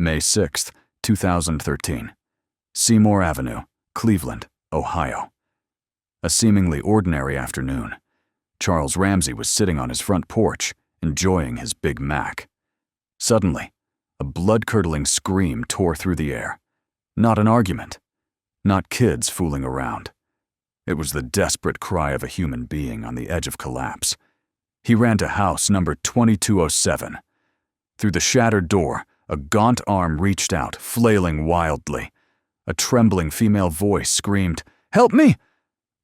May 6, 2013. Seymour Avenue, Cleveland, Ohio. A seemingly ordinary afternoon. Charles Ramsey was sitting on his front porch, enjoying his Big Mac. Suddenly, a blood-curdling scream tore through the air. Not an argument. Not kids fooling around. It was the desperate cry of a human being on the edge of collapse. He ran to house number 2207. Through the shattered door, a gaunt arm reached out, flailing wildly. A trembling female voice screamed, "Help me!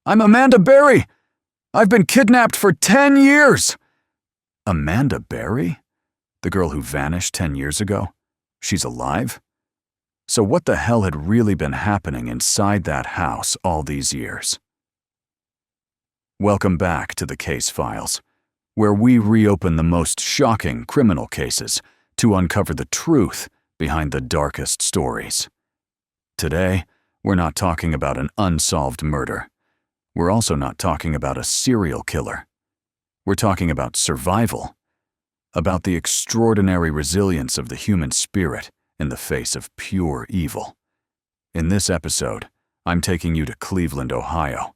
I'm Amanda Berry! I've been kidnapped for 10 years!" Amanda Berry? The girl who vanished 10 years ago? She's alive? So what the hell had really been happening inside that house all these years? Welcome back to the Case Files, where we reopen the most shocking criminal cases to uncover the truth behind the darkest stories. Today, we're not talking about an unsolved murder. We're also not talking about a serial killer. We're talking about survival, about the extraordinary resilience of the human spirit in the face of pure evil. In this episode, I'm taking you to Cleveland, Ohio,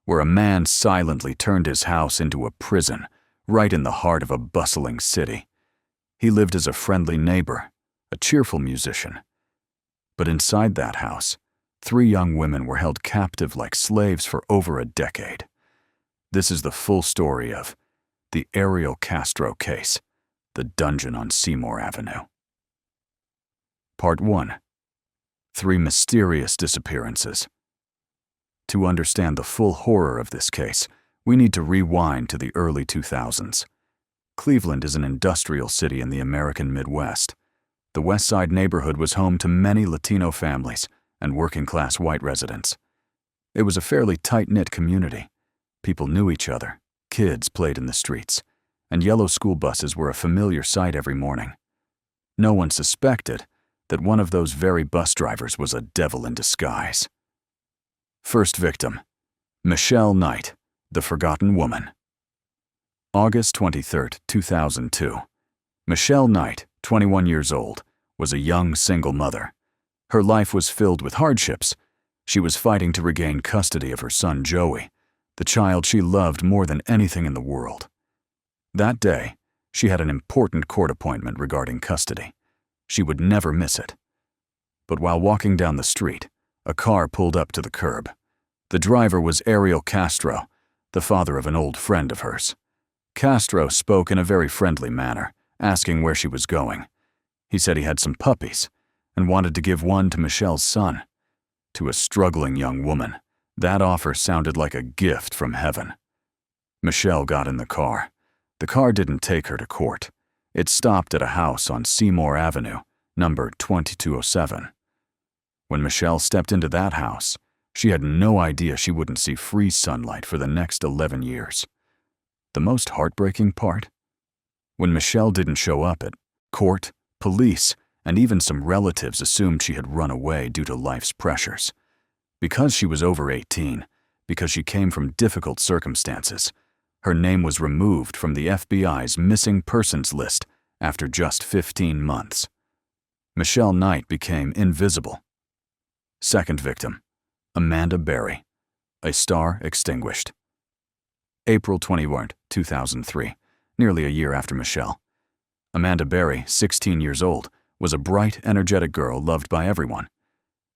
where a man silently turned his house into a prison right in the heart of a bustling city. He lived as a friendly neighbor, a cheerful musician. But inside that house, 3 young women were held captive like slaves for over a decade. This is the full story of the Ariel Castro case, the dungeon on Seymour Avenue. Part 1. 3 mysterious disappearances. To understand the full horror of this case, we need to rewind to the early 2000s. Cleveland is an industrial city in the American Midwest. The West Side neighborhood was home to many Latino families and working-class white residents. It was a fairly tight-knit community. People knew each other, kids played in the streets, and yellow school buses were a familiar sight every morning. No one suspected that one of those very bus drivers was a devil in disguise. First victim, Michelle Knight, the forgotten woman. August 23, 2002. Michelle Knight, 21 years old, was a young single mother. Her life was filled with hardships. She was fighting to regain custody of her son Joey, the child she loved more than anything in the world. That day, she had an important court appointment regarding custody. She would never miss it. But while walking down the street, a car pulled up to the curb. The driver was Ariel Castro, the father of an old friend of hers. Castro spoke in a very friendly manner, asking where she was going. He said he had some puppies and wanted to give one to Michelle's son. To a struggling young woman, that offer sounded like a gift from heaven. Michelle got in the car. The car didn't take her to court. It stopped at a house on Seymour Avenue, number 2207. When Michelle stepped into that house, she had no idea she wouldn't see free sunlight for the next 11 years. The most heartbreaking part? When Michelle didn't show up at court, police, and even some relatives assumed she had run away due to life's pressures. Because she was over 18, because she came from difficult circumstances, her name was removed from the FBI's missing persons list after just 15 months. Michelle Knight became invisible. Second victim, Amanda Berry, a star extinguished. April 21, 2003, nearly a year after Michelle. Amanda Berry, 16 years old, was a bright, energetic girl loved by everyone.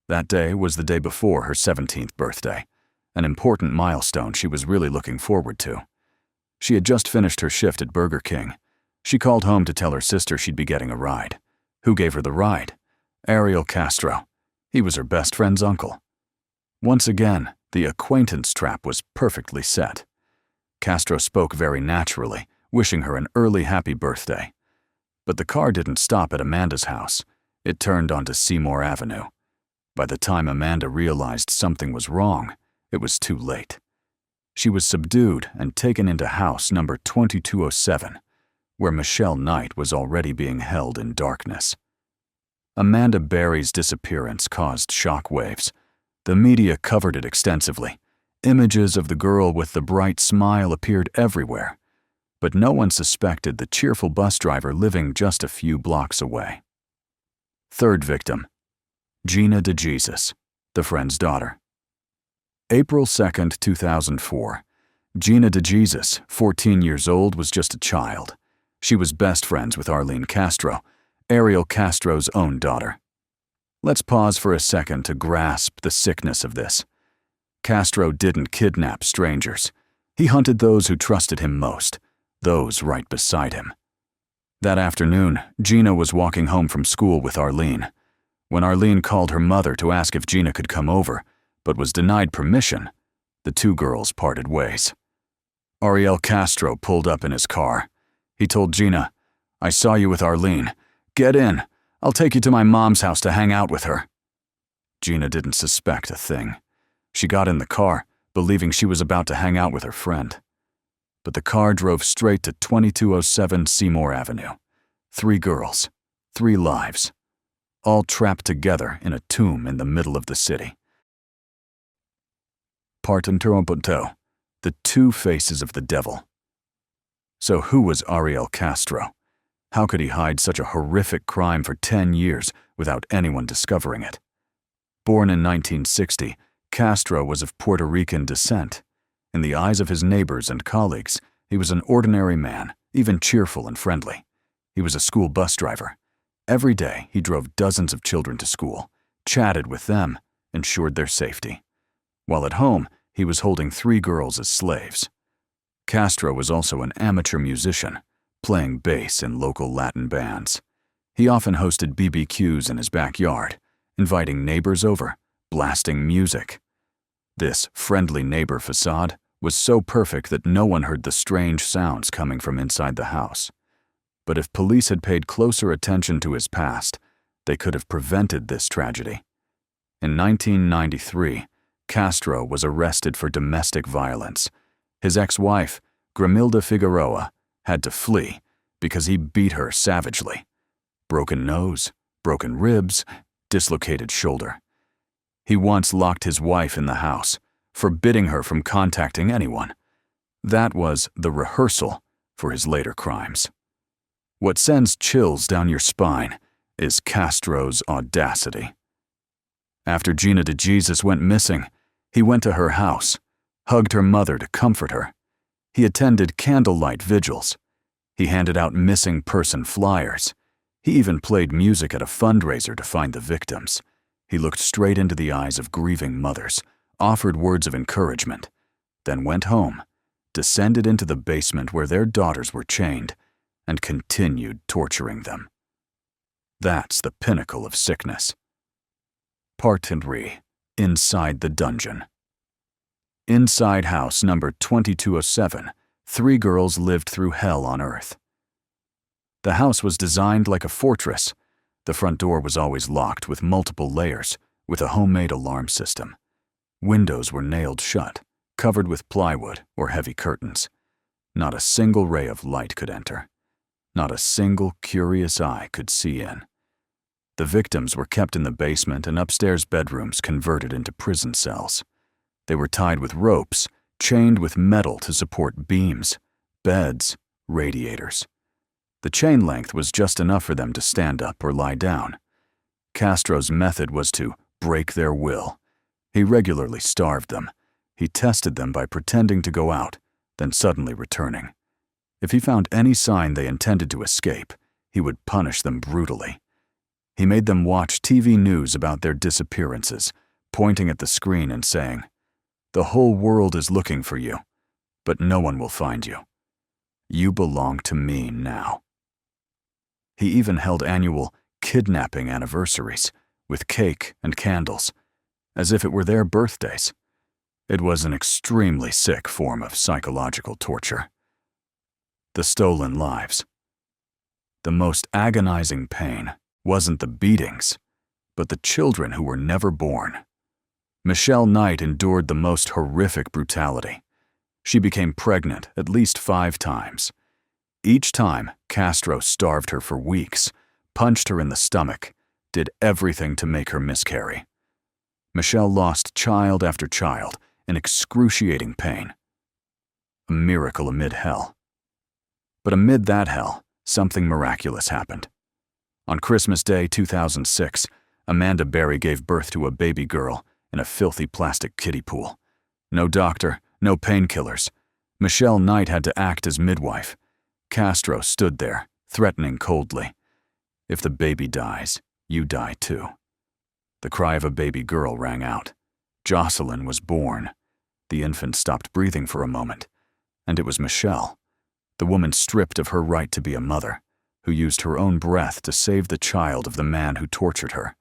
That day was the day before her 17th birthday, an important milestone she was really looking forward to. She had just finished her shift at Burger King. She called home to tell her sister she'd be getting a ride. Who gave her the ride? Ariel Castro. He was her best friend's uncle. Once again, the acquaintance trap was perfectly set. Castro spoke very naturally, wishing her an early happy birthday. But the car didn't stop at Amanda's house. It turned onto Seymour Avenue. By the time Amanda realized something was wrong, it was too late. She was subdued and taken into house number 2207, where Michelle Knight was already being held in darkness. Amanda Berry's disappearance caused shockwaves. The media covered it extensively. Images of the girl with the bright smile appeared everywhere, but no one suspected the cheerful bus driver living just a few blocks away. Third victim, Gina DeJesus, the friend's daughter. April 2, 2004. Gina DeJesus, 14 years old, was just a child. She was best friends with Ariel Castro, Ariel Castro's own daughter. Let's pause for a second to grasp the sickness of this. Castro didn't kidnap strangers. He hunted those who trusted him most, those right beside him. That afternoon, Gina was walking home from school with Ariel. When Ariel called her mother to ask if Gina could come over, but was denied permission, the two girls parted ways. Ariel Castro pulled up in his car. He told Gina, "I saw you with Ariel. Get in. I'll take you to my mom's house to hang out with her." Gina didn't suspect a thing. She got in the car, believing she was about to hang out with her friend. But the car drove straight to 2207 Seymour Avenue. 3 girls, 3 lives, all trapped together in a tomb in the middle of the city. Part interromputo, the 2 faces of the devil. So who was Ariel Castro? How could he hide such a horrific crime for 10 years without anyone discovering it? Born in 1960, Castro was of Puerto Rican descent. In the eyes of his neighbors and colleagues, he was an ordinary man, even cheerful and friendly. He was a school bus driver. Every day, he drove dozens of children to school, chatted with them, ensured their safety. While at home, he was holding 3 girls as slaves. Castro was also an amateur musician, playing bass in local Latin bands. He often hosted BBQs in his backyard, inviting neighbors over, blasting music. This friendly neighbor facade was so perfect that no one heard the strange sounds coming from inside the house. But if police had paid closer attention to his past, they could have prevented this tragedy. In 1993, Castro was arrested for domestic violence. His ex-wife, Gramilda Figueroa, had to flee because he beat her savagely. Broken nose, broken ribs, dislocated shoulder. He once locked his wife in the house, forbidding her from contacting anyone. That was the rehearsal for his later crimes. What sends chills down your spine is Castro's audacity. After Gina DeJesus went missing, he went to her house, hugged her mother to comfort her. He attended candlelight vigils. He handed out missing person flyers. He even played music at a fundraiser to find the victims. He looked straight into the eyes of grieving mothers, offered words of encouragement, then went home, descended into the basement where their daughters were chained, and continued torturing them. That's the pinnacle of sickness. Part 3. Inside the dungeon. Inside house number 2207, 3 girls lived through hell on earth. The house was designed like a fortress. The front door was always locked with multiple layers, with a homemade alarm system. Windows were nailed shut, covered with plywood or heavy curtains. Not a single ray of light could enter. Not a single curious eye could see in. The victims were kept in the basement and upstairs bedrooms converted into prison cells. They were tied with ropes, chained with metal to support beams, beds, radiators. The chain length was just enough for them to stand up or lie down. Castro's method was to break their will. He regularly starved them. He tested them by pretending to go out, then suddenly returning. If he found any sign they intended to escape, he would punish them brutally. He made them watch TV news about their disappearances, pointing at the screen and saying, "The whole world is looking for you, but no one will find you. You belong to me now." He even held annual kidnapping anniversaries with cake and candles, as if it were their birthdays. It was an extremely sick form of psychological torture. The stolen lives. The most agonizing pain wasn't the beatings, but the children who were never born. Michelle Knight endured the most horrific brutality. She became pregnant at least 5 times. Each time, Castro starved her for weeks, punched her in the stomach, did everything to make her miscarry. Michelle lost child after child in excruciating pain. A miracle amid hell. But amid that hell, something miraculous happened. On Christmas Day 2006, Amanda Berry gave birth to a baby girl in a filthy plastic kiddie pool. No doctor, no painkillers. Michelle Knight had to act as midwife. Castro stood there, threatening coldly. If the baby dies, you die too. The cry of a baby girl rang out. Jocelyn was born. The infant stopped breathing for a moment, and it was Michelle, the woman stripped of her right to be a mother, who used her own breath to save the child of the man who tortured her.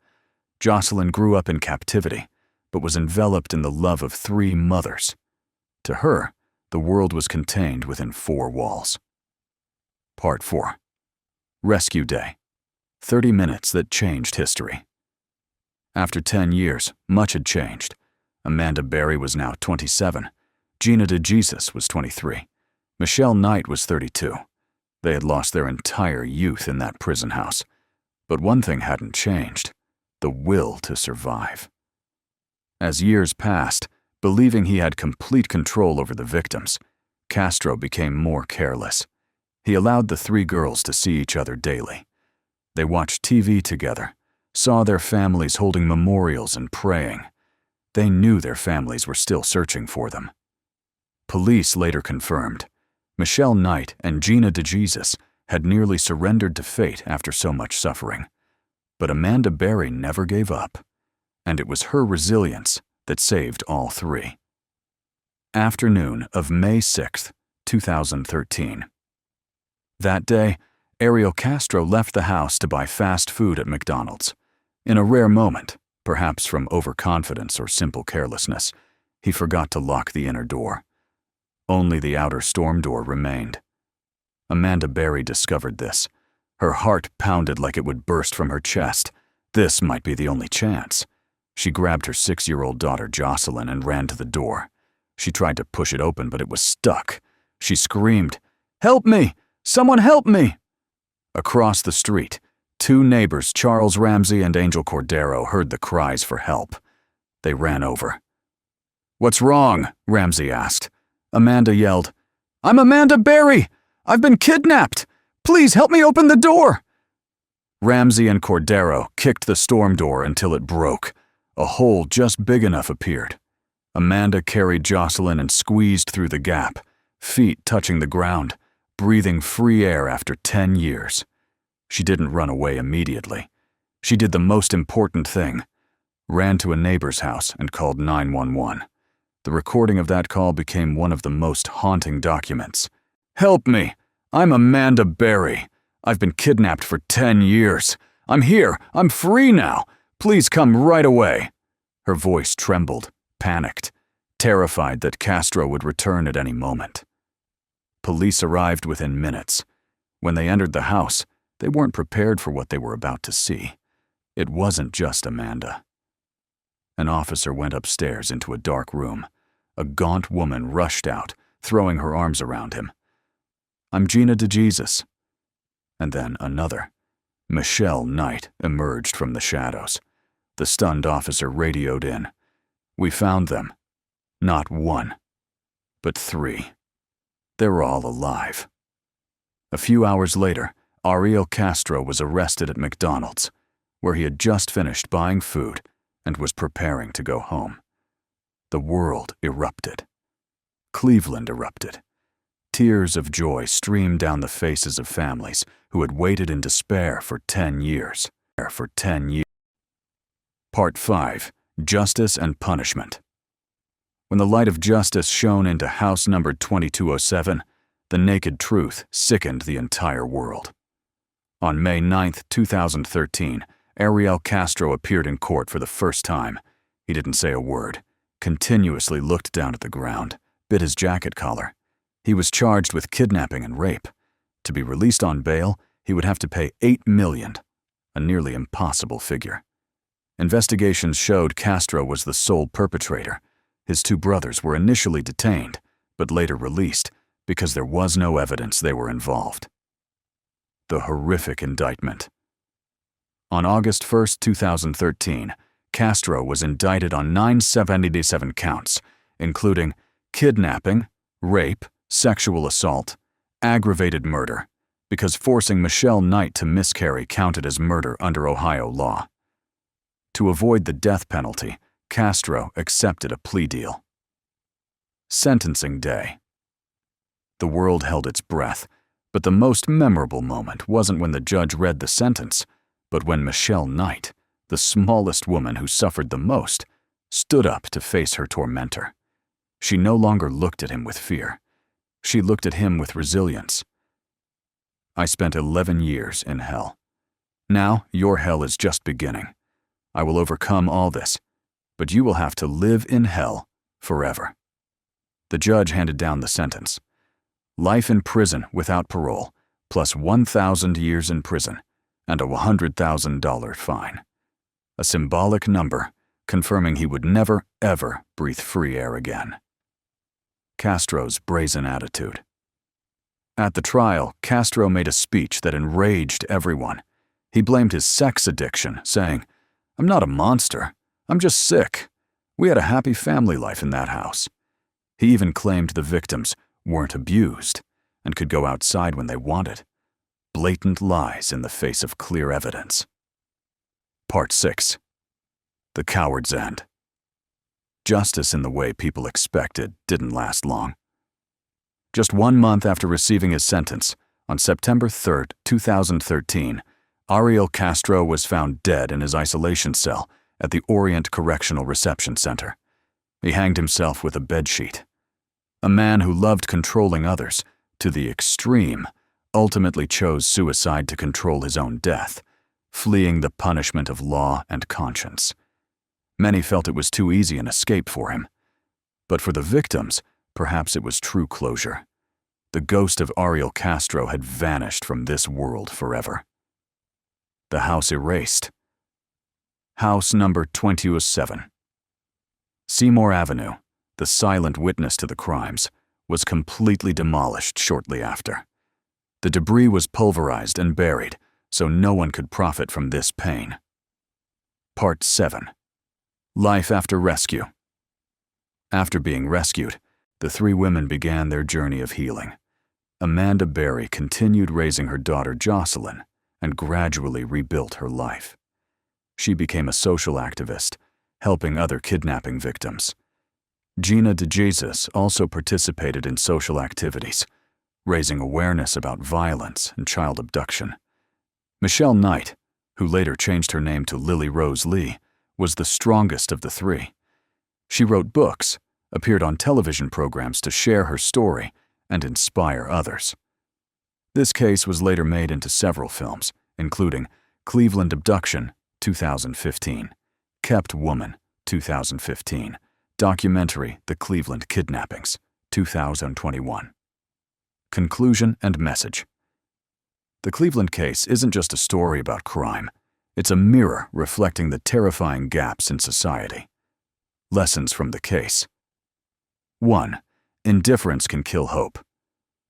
Jocelyn grew up in captivity, but was enveloped in the love of 3 mothers. To her, the world was contained within 4 walls. Part 4. Rescue Day. 30 minutes that changed history. After 10 years, much had changed. Amanda Berry was now 27. Gina DeJesus was 23. Michelle Knight was 32. They had lost their entire youth in that prison house. But one thing hadn't changed: the will to survive. As years passed, believing he had complete control over the victims, Castro became more careless. He allowed the 3 girls to see each other daily. They watched TV together, saw their families holding memorials and praying. They knew their families were still searching for them. Police later confirmed Michelle Knight and Gina DeJesus had nearly surrendered to fate after so much suffering. But Amanda Berry never gave up, and it was her resilience that saved all 3. Afternoon of May 6, 2013. That day, Ariel Castro left the house to buy fast food at McDonald's. In a rare moment, perhaps from overconfidence or simple carelessness, he forgot to lock the inner door. Only the outer storm door remained. Amanda Berry discovered this. Her heart pounded like it would burst from her chest. This might be the only chance. She grabbed her 6-year-old daughter Jocelyn and ran to the door. She tried to push it open, but it was stuck. She screamed, "Help me! Someone help me!" Across the street, 2 neighbors, Charles Ramsey and Angel Cordero, heard the cries for help. They ran over. "What's wrong?" Ramsey asked. Amanda yelled, "I'm Amanda Berry! I've been kidnapped! Please help me open the door!" Ramsey and Cordero kicked the storm door until it broke. A hole just big enough appeared. Amanda carried Jocelyn and squeezed through the gap, feet touching the ground, breathing free air after 10 years. She didn't run away immediately. She did the most important thing: ran to a neighbor's house and called 911. The recording of that call became one of the most haunting documents. "Help me! I'm Amanda Berry. I've been kidnapped for 10 years. I'm here. I'm free now. Please come right away." Her voice trembled, panicked, terrified that Castro would return at any moment. Police arrived within minutes. When they entered the house, they weren't prepared for what they were about to see. It wasn't just Amanda. An officer went upstairs into a dark room. A gaunt woman rushed out, throwing her arms around him. "I'm Gina DeJesus." And then another. Michelle Knight emerged from the shadows. The stunned officer radioed in. "We found them. Not 1, but 3. They're all alive." A few hours later, Ariel Castro was arrested at McDonald's, where he had just finished buying food and was preparing to go home. The world erupted. Cleveland erupted. Tears of joy streamed down the faces of families who had waited in despair for 10 years. Part 5. Justice and Punishment. When the light of justice shone into house number 2207, the naked truth sickened the entire world. On May 9, 2013, Ariel Castro appeared in court for the first time. He didn't say a word, continuously looked down at the ground, bit his jacket collar. He was charged with kidnapping and rape. To be released on bail, he would have to pay $8 million, a nearly impossible figure. Investigations showed Castro was the sole perpetrator. His 2 brothers were initially detained, but later released because there was no evidence they were involved. The horrific indictment. On August 1, 2013, Castro was indicted on 977 counts, including kidnapping, rape, sexual assault, aggravated murder, because forcing Michelle Knight to miscarry counted as murder under Ohio law. To avoid the death penalty, Castro accepted a plea deal. Sentencing day. The world held its breath, but the most memorable moment wasn't when the judge read the sentence, but when Michelle Knight, the smallest woman who suffered the most, stood up to face her tormentor. She no longer looked at him with fear. She looked at him with resilience. I spent 11 years in hell. Now your hell is just beginning. I will overcome all this, but you will have to live in hell forever. The judge handed down the sentence. Life in prison without parole, plus 1,000 years in prison, and a $100,000 fine. A symbolic number, confirming he would never, ever breathe free air again. Castro's brazen attitude. At the trial, Castro made a speech that enraged everyone. He blamed his sex addiction, saying, "I'm not a monster. I'm just sick. We had a happy family life in that house." He even claimed the victims weren't abused and could go outside when they wanted. Blatant lies in the face of clear evidence. Part 6. The Coward's End. Justice in the way people expected didn't last long. Just 1 month after receiving his sentence, on September 3, 2013, Ariel Castro was found dead in his isolation cell at the Orient Correctional Reception Center. He hanged himself with a bedsheet. A man who loved controlling others to the extreme ultimately chose suicide to control his own death, fleeing the punishment of law and conscience. Many felt it was too easy an escape for him. But for the victims, perhaps it was true closure. The ghost of Ariel Castro had vanished from this world forever. The house erased. House number 207. Seymour Avenue, the silent witness to the crimes, was completely demolished shortly after. The debris was pulverized and buried, so no one could profit from this pain. Part 7. Life after rescue. After being rescued, the 3 women began their journey of healing. Amanda Berry continued raising her daughter Jocelyn and gradually rebuilt her life. She became a social activist, helping other kidnapping victims. Gina DeJesus also participated in social activities, raising awareness about violence and child abduction. Michelle Knight, who later changed her name to Lily Rose Lee, was the strongest of the 3. She wrote books, appeared on television programs to share her story and inspire others. This case was later made into several films, including Cleveland Abduction, 2015, Kept Woman, 2015, documentary The Cleveland Kidnappings, 2021. Conclusion and message. The Cleveland case isn't just a story about crime. It's a mirror reflecting the terrifying gaps in society. Lessons from the case. 1. Indifference can kill hope.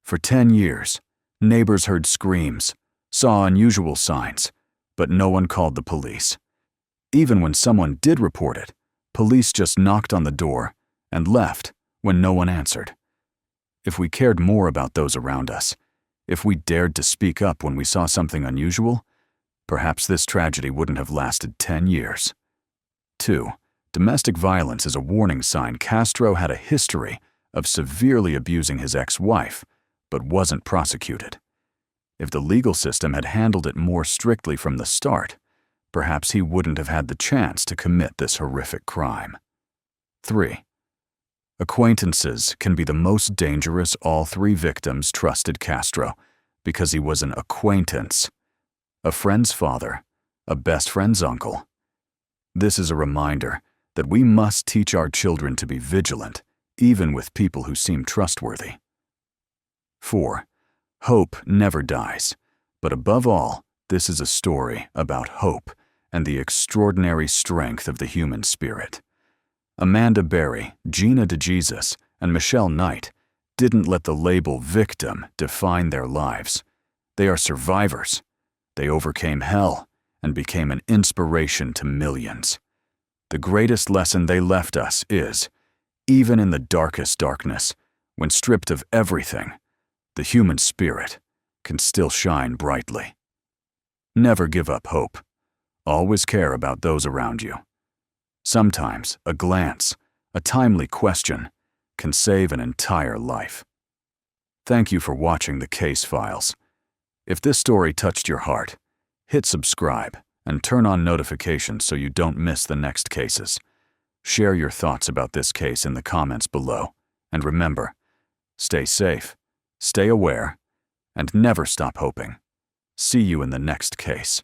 For 10 years, neighbors heard screams, saw unusual signs, but no one called the police. Even when someone did report it, police just knocked on the door and left when no one answered. If we cared more about those around us, if we dared to speak up when we saw something unusual, perhaps this tragedy wouldn't have lasted 10 years. 2. Domestic violence is a warning sign. Castro had a history of severely abusing his ex-wife, but wasn't prosecuted. If the legal system had handled it more strictly from the start, perhaps he wouldn't have had the chance to commit this horrific crime. 3. Acquaintances can be the most dangerous. All 3 victims trusted Castro because he was an acquaintance, a friend's father, a best friend's uncle. This is a reminder that we must teach our children to be vigilant, even with people who seem trustworthy. 4. Hope never dies, but above all, this is a story about hope and the extraordinary strength of the human spirit. Amanda Berry, Gina DeJesus, and Michelle Knight didn't let the label victim define their lives. They are survivors. They overcame hell and became an inspiration to millions. The greatest lesson they left us is, even in the darkest darkness, when stripped of everything, the human spirit can still shine brightly. Never give up hope. Always care about those around you. Sometimes a glance, a timely question, can save an entire life. Thank you for watching the Case Files. If this story touched your heart, hit subscribe and turn on notifications so you don't miss the next cases. Share your thoughts about this case in the comments below. And remember, stay safe, stay aware, and never stop hoping. See you in the next case.